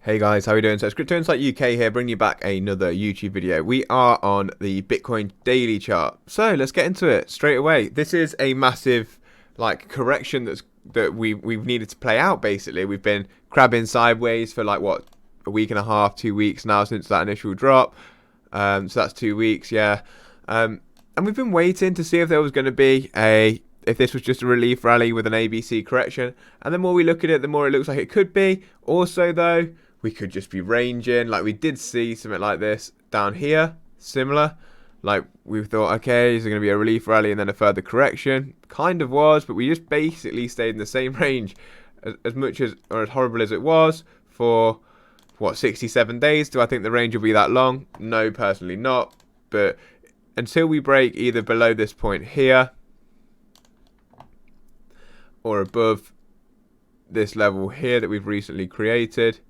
Hey guys, how are we doing? So it's Crypto Insight UK here, bringing you back another YouTube video. We are on the Bitcoin daily chart. So let's get into it straight away. This is a massive correction that we've needed to play out basically. We've been crabbing sideways for a week and a half, 2 weeks now since that initial drop. So that's 2 weeks, yeah. And we've been waiting to see if there was going to be if this was just a relief rally with an ABC correction. And the more we look at it, the more it looks like it could be. Also though, we could just be ranging. Like we did see something like this down here, similar. Like we thought, okay, is there going to be a relief rally and then a further correction? Kind of was, but we just basically stayed in the same range as much as, or as horrible as it was for, 67 days. Do I think the range will be that long? No, personally not. But until we break either below this point here or above this level here that we've recently created,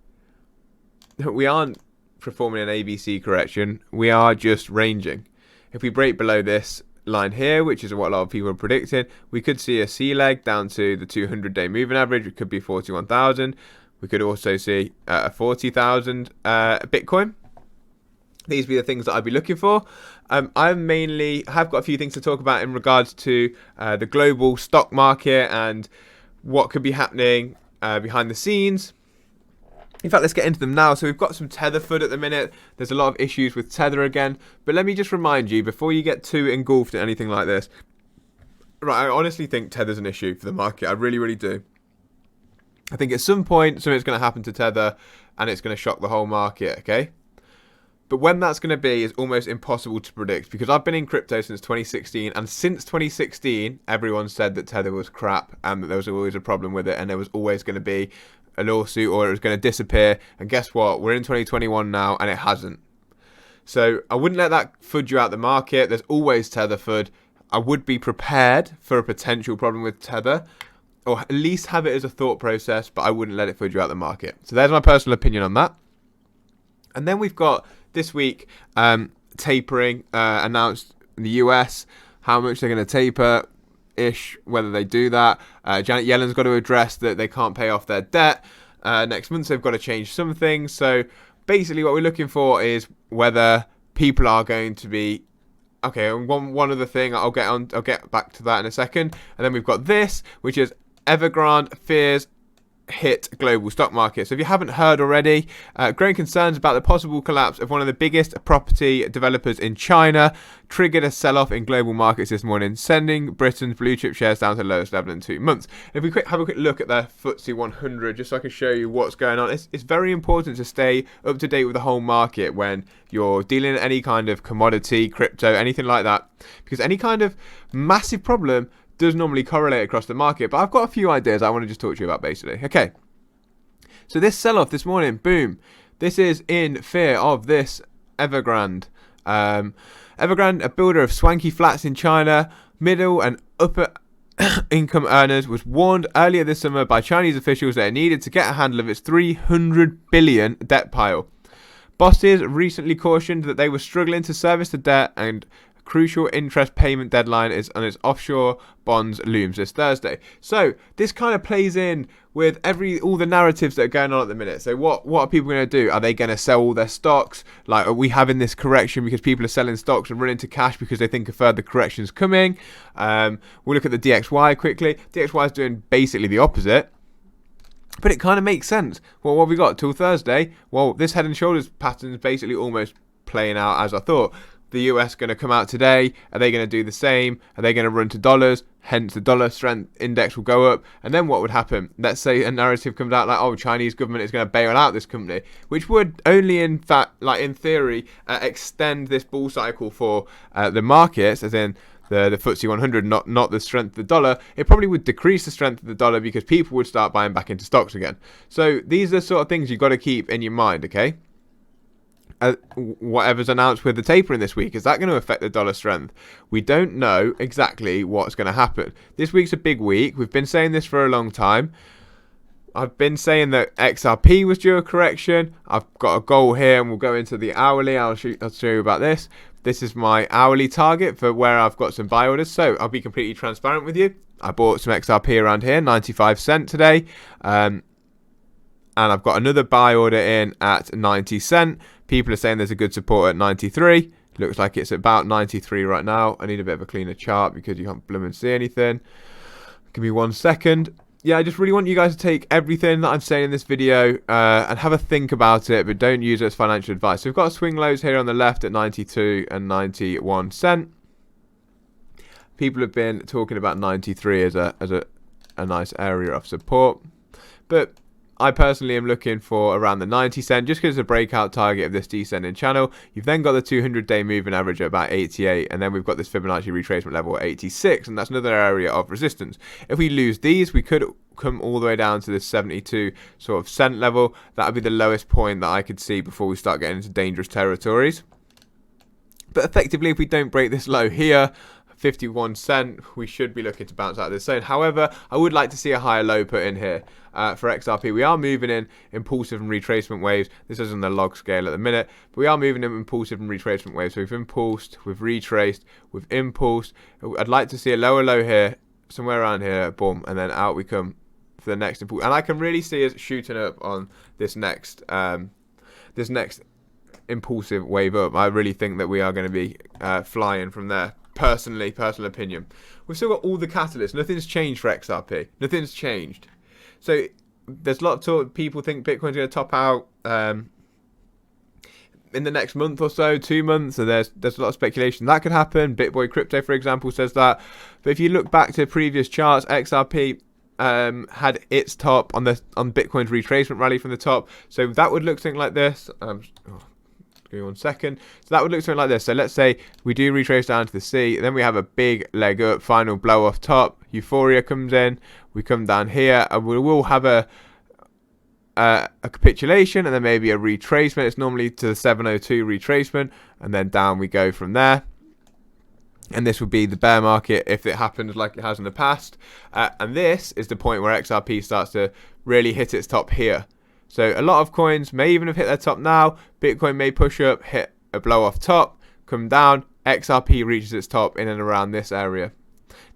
we aren't performing an ABC correction, we are just ranging. If we break below this line here, which is what a lot of people are predicting, we could see a C leg down to the 200-day moving average, it could be 41,000. We could also see a 40,000 Bitcoin. These would be the things that I'd be looking for. I have got a few things to talk about in regards to the global stock market and what could be happening behind the scenes. In fact, let's get into them now. So we've got some Tether FUD at the minute. There's a lot of issues with Tether again. But let me just remind you, before you get too engulfed in anything like this, right, I honestly think Tether's an issue for the market. I really, really do. I think at some point, something's going to happen to Tether and it's going to shock the whole market, okay? But when that's going to be is almost impossible to predict, because I've been in crypto since 2016, and since 2016, everyone said that Tether was crap and that there was always a problem with it and there was always going to be a lawsuit or it was going to disappear. And guess what? We're in 2021 now and it hasn't. So I wouldn't let that FUD you out the market. There's always Tether FUD. I would be prepared for a potential problem with Tether, or at least have it as a thought process, but I wouldn't let it FUD you out the market. So there's my personal opinion on that. And then we've got this week tapering announced in the US, how much they're going to taper ish, whether they do that. Janet Yellen's got to address that they can't pay off their debt next month, so they've got to change some things. So basically what we're looking for is whether people are going to be okay. And one other thing, I'll get back to that in a second. And then we've got this, which is Evergrande fears hit global stock market. So if you haven't heard already, growing concerns about the possible collapse of one of the biggest property developers in China triggered a sell-off in global markets this morning, sending Britain's blue chip shares down to the lowest level in 2 months. If we have a quick look at the FTSE 100, just so I can show you what's going on, it's very important to stay up to date with the whole market when you're dealing in any kind of commodity, crypto, anything like that, because any kind of massive problem does normally correlate across the market. But I've got a few ideas I want to just talk to you about basically. Okay, so this sell-off this morning, boom, this is in fear of this Evergrande. Evergrande, a builder of swanky flats in China, middle and upper income earners, was warned earlier this summer by Chinese officials that it needed to get a handle of its 300 billion debt pile. Bosses recently cautioned that they were struggling to service the debt, and crucial interest payment deadline is on its offshore bonds looms this Thursday. So this kind of plays in with all the narratives that are going on at the minute. So what are people going to do? Are they going to sell all their stocks? Like, are we having this correction because people are selling stocks and running to cash because they think a further correction is coming? We'll look at the DXY quickly. DXY is doing basically the opposite. But it kind of makes sense. Well, what have we got till Thursday? Well, this head and shoulders pattern is basically almost playing out as I thought. The US going to come out today? Are they going to do the same? Are they going to run to dollars? Hence the dollar strength index will go up. And then what would happen? Let's say a narrative comes out like, oh, Chinese government is going to bail out this company, which would only in fact, like in theory, extend this bull cycle for the markets, as in the FTSE 100, not the strength of the dollar. It probably would decrease the strength of the dollar because people would start buying back into stocks again. So these are the sort of things you've got to keep in your mind, okay? Whatever's announced with the tapering this week, is that going to affect the dollar strength? We don't know exactly what's going to happen. This week's a big week. We've been saying this for a long time. I've been saying that XRP was due a correction. I've got a goal here and we'll go into the hourly. I'll show you about this. This is my hourly target for where I've got some buy orders. So I'll be completely transparent with you. I bought some XRP around here, 95 cents today. and I've got another buy order in at 90 cent. People are saying there's a good support at 93. Looks like it's about 93 right now. I need a bit of a cleaner chart because you can't bloom and see anything. Give me 1 second. Yeah, I just really want you guys to take everything that I'm saying in this video and have a think about it, but don't use it as financial advice. So we've got swing lows here on the left at 92 and 91 cent. People have been talking about 93 as a nice area of support, but I personally am looking for around the 90 cent just because it's a breakout target of this descending channel. You've then got the 200-day moving average at about 88, and then we've got this Fibonacci retracement level at 86, and that's another area of resistance. If we lose these, we could come all the way down to this 72 sort of cent level. That would be the lowest point that I could see before we start getting into dangerous territories. But effectively, if we don't break this low here, 51 cent, we should be looking to bounce out of this zone. However, I would like to see a higher low put in here for XRP. We are moving in impulsive and retracement waves. This is on the log scale at the minute, but we are moving in impulsive and retracement waves. So we've impulsed, we've retraced, we've impulsed. I'd like to see a lower low here, somewhere around here, boom, and then out we come for the next impulse. And I can really see us shooting up on this next impulsive wave up. I really think that we are going to be flying from there. Personal opinion. We've still got all the catalysts. Nothing's changed for XRP. Nothing's changed. So there's a lot of talk. People think Bitcoin's going to top out in the next month or so, 2 months. So there's a lot of speculation that could happen. BitBoy Crypto, for example, says that. But if you look back to previous charts, XRP had its top on Bitcoin's retracement rally from the top. So that would look something like this. Give me 1 second. So that would look something like this. So let's say we do retrace down to the C, then we have a big leg up, final blow off top. Euphoria comes in, we come down here, and we will have a capitulation and then maybe a retracement. It's normally to the 702 retracement, and then down we go from there. And this would be the bear market if it happens like it has in the past. And this is the point where XRP starts to really hit its top here. So a lot of coins may even have hit their top now. Bitcoin may push up, hit a blow off top, come down. XRP reaches its top in and around this area.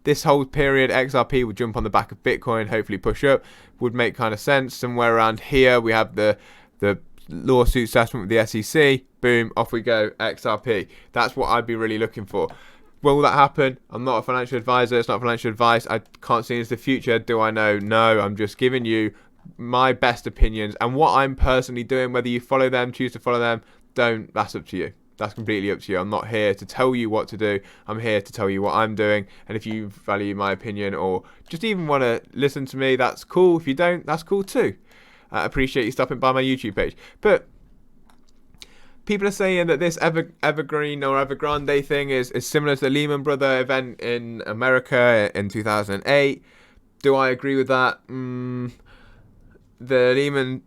This whole period, XRP would jump on the back of Bitcoin, hopefully push up. Would make kind of sense. Somewhere around here, we have the lawsuit settlement with the SEC. Boom, off we go, XRP. That's what I'd be really looking for. Will that happen? I'm not a financial advisor. It's not financial advice. I can't see into the future. Do I know? No, I'm just giving you my best opinions and what I'm personally doing. Whether you follow them, choose to follow them, don't, that's up to you. That's completely up to you. I'm not here to tell you what to do. I'm here to tell you what I'm doing. And if you value my opinion or just even want to listen to me, that's cool. If you don't, that's cool too. I appreciate you stopping by my YouTube page. But people are saying that this Evergreen or Evergrande thing is similar to the Lehman Brothers event in America in 2008. Do I agree with that? The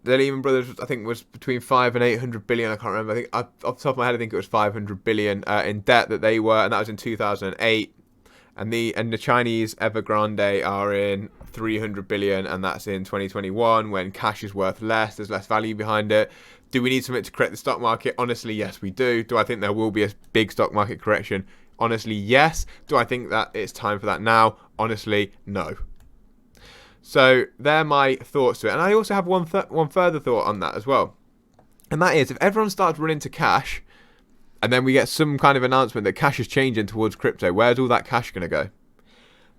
Lehman Brothers, I think, was between 5 and 800 billion. I can't remember. I think off the top of my head, I think it was 500 billion in debt that they were, and that was in 2008. And the Chinese Evergrande are in 300 billion, and that's in 2021 when cash is worth less. There's less value behind it. Do we need something to correct the stock market? Honestly, yes, we do. Do I think there will be a big stock market correction? Honestly, yes. Do I think that it's time for that now? Honestly, no. So they're my thoughts to it. And I also have one further thought on that as well. And that is, if everyone starts running to cash, and then we get some kind of announcement that cash is changing towards crypto, where's all that cash going to go?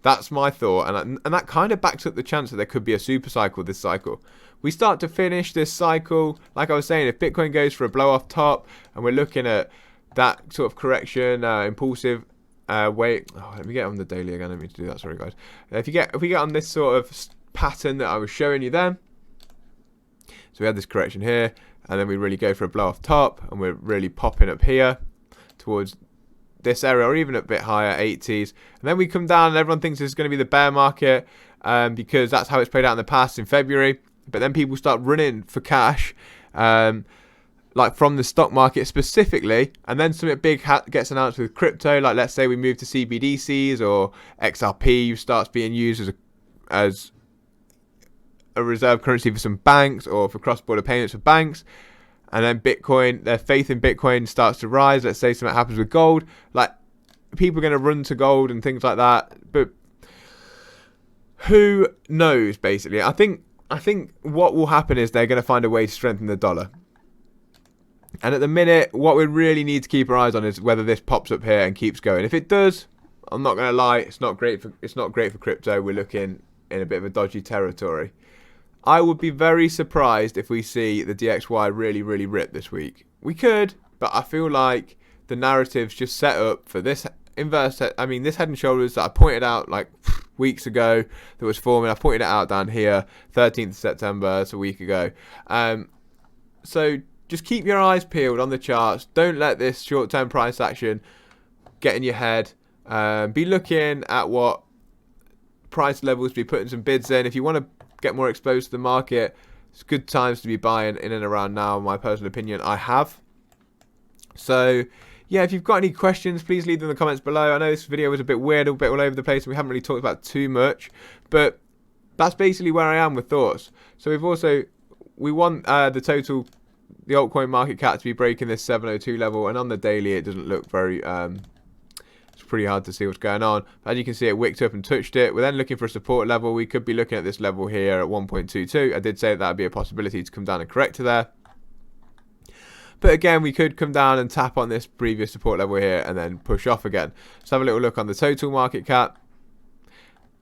That's my thought. And that kind of backs up the chance that there could be a super cycle this cycle. We start to finish this cycle, like I was saying, if Bitcoin goes for a blow off top, and we're looking at that sort of correction, impulsive wait. Oh, let me get on the daily again. I don't mean to do that. Sorry, guys. If we get on this sort of pattern that I was showing you then, so we had this correction here, and then we really go for a blow off top, and we're really popping up here towards this area, or even a bit higher, 80s, and then we come down, and everyone thinks this is going to be the bear market because that's how it's played out in the past in February. But then people start running for cash, like from the stock market specifically, and then something big gets announced with crypto, like let's say we move to CBDCs or XRP starts being used as a reserve currency for some banks or for cross-border payments for banks, and then Bitcoin, their faith in Bitcoin starts to rise. Let's say something happens with gold, like people are going to run to gold and things like that. But who knows, basically? I think I think what will happen is they're going to find a way to strengthen the dollar. And at the minute, what we really need to keep our eyes on is whether this pops up here and keeps going. If it does, I'm not going to lie, it's not great for crypto. We're looking in a bit of a dodgy territory. I would be very surprised if we see the DXY really, really rip this week. We could, but I feel like the narrative's just set up for this inverse. I mean, this head and shoulders that I pointed out like weeks ago that was forming. I pointed it out down here, 13th of September, it's a week ago. So just keep your eyes peeled on the charts. Don't let this short-term price action get in your head. Be looking at what price levels, be putting some bids in. If you want to get more exposed to the market, it's good times to be buying in and around now, in my personal opinion. I have. So yeah, if you've got any questions, please leave them in the comments below. I know this video was a bit weird, a bit all over the place, and we haven't really talked about too much, but that's basically where I am with thoughts. So we want the altcoin market cap to be breaking this 702 level, and on the daily it doesn't look very it's pretty hard to see what's going on. As you can see, it wicked up and touched it. We're then looking for a support level. We could be looking at this level here at 1.22. I did say that would be a possibility to come down and correct to there. But again, we could come down and tap on this previous support level here and then push off again. Let's have a little look on the total market cap.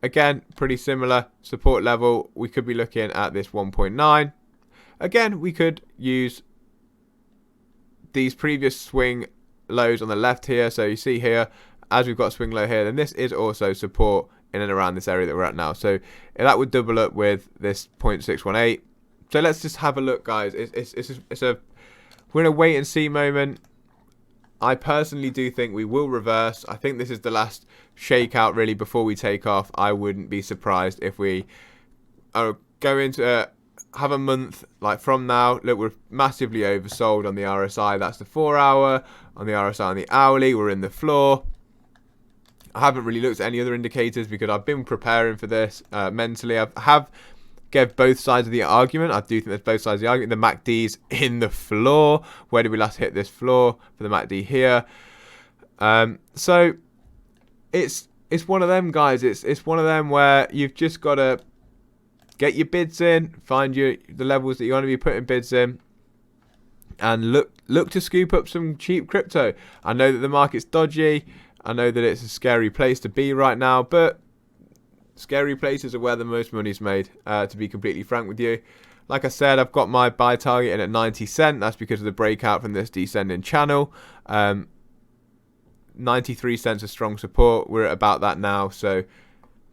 Again, pretty similar support level. We could be looking at this 1.9. Again, we could use these previous swing lows on the left here. So you see here, as we've got a swing low here, then this is also support in and around this area that we're at now. So that would double up with this 0.618. So let's just have a look, guys. We're in a wait and see moment. I personally do think we will reverse. I think this is the last shakeout really before we take off. I wouldn't be surprised if we are going to have a month like from now. Look, we're massively oversold on the RSI. That's the 4 hour. On the RSI on the hourly, we're in the floor. I haven't really looked at any other indicators because I've been preparing for this mentally. I have gave both sides of the argument. I do think there's both sides of the argument. The MACD's in the floor. Where did we last hit this floor for the MACD here? So it's one of them, guys. It's one of them where you've just got to get your bids in, find the levels that you want to be putting bids in, and look to scoop up some cheap crypto. I know that the market's dodgy. I know that it's a scary place to be right now, but scary places are where the most money's made, to be completely frank with you. Like I said, I've got my buy target in at 90 cents. That's because of the breakout from this descending channel. 93 cents of strong support. We're at about that now. So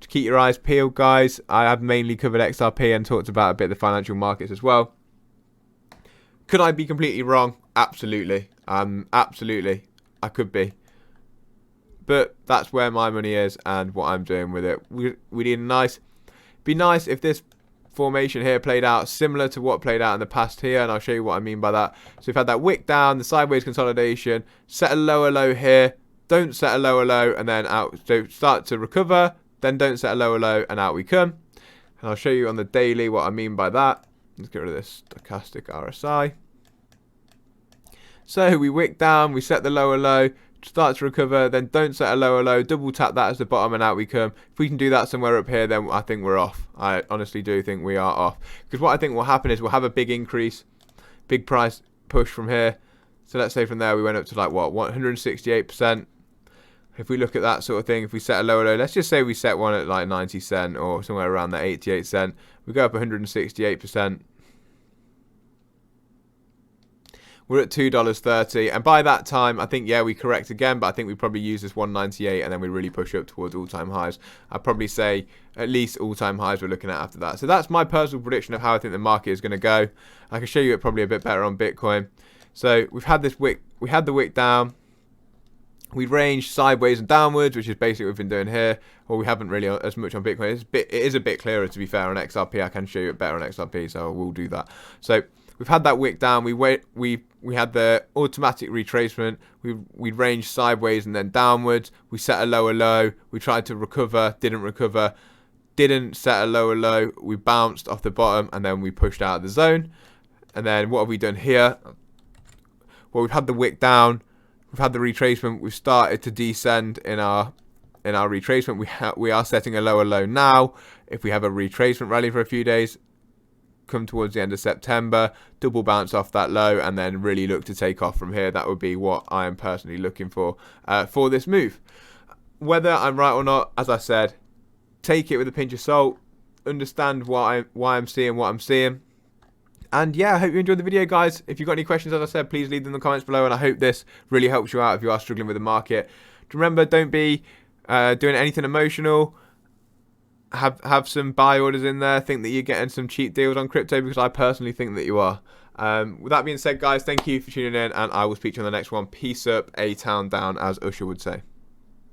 to keep your eyes peeled, guys. I have mainly covered XRP and talked about a bit of the financial markets as well. Could I be completely wrong? Absolutely. Absolutely. I could be. But that's where my money is and what I'm doing with it. We need a nice... Be nice if this formation here played out similar to what played out in the past here, and I'll show you what I mean by that. So we've had that wick down, the sideways consolidation, set a lower low here, don't set a lower low, and then out. So start to recover, then don't set a lower low, and out we come. And I'll show you on the daily what I mean by that. Let's get rid of this stochastic RSI. So we wick down, we set the lower low, start to recover, then don't set a lower low, double tap that as the bottom, and out we come. If we can do that somewhere up here, then I think we're off. I honestly do think we are off. Because what I think will happen is we'll have a big increase, big price push from here. So let's say from there we went up to like what, 168%. If we look at that sort of thing, if we set a lower low, let's just say we set one at like 90 cent or somewhere around that 88 cent. We go up 168%. We're at $2.30, and by that time, I think, yeah, we correct again, but I think we probably use this 198, and then we really push up towards all-time highs. I'd probably say at least all-time highs we're looking at after that. So that's my personal prediction of how I think the market is going to go. I can show you it probably a bit better on Bitcoin. So we've had this wick, we had the wick down. We ranged sideways and downwards, which is basically what we've been doing here. Well, we haven't really as much on Bitcoin. It is a bit clearer, to be fair, on XRP. I can show you it better on XRP, so I will do that. So we've had that wick down. We had the automatic retracement. We ranged sideways and then downwards. We set a lower low. We tried to recover, didn't recover. Didn't set a lower low. We bounced off the bottom, and then we pushed out of the zone. And then what have we done here? Well, we've had the wick down. We've had the retracement. We've started to descend in our retracement. We are setting a lower low now. If we have a retracement rally for a few days, come towards the end of September, double bounce off that low, and then really look to take off from here. That would be what I am personally looking for this move. Whether I'm right or not, as I said, take it with a pinch of salt, understand why I'm seeing what I'm seeing. And yeah, I hope you enjoyed the video, guys. If you've got any questions, as I said, please leave them in the comments below, and I hope this really helps you out if you are struggling with the market. Remember, don't be doing anything emotional. Have some buy orders in there. Think that you're getting some cheap deals on crypto, because I personally think that you are. With that being said, guys, thank you for tuning in, and I will speak to you on the next one. Peace up, A-Town down, as Usher would say.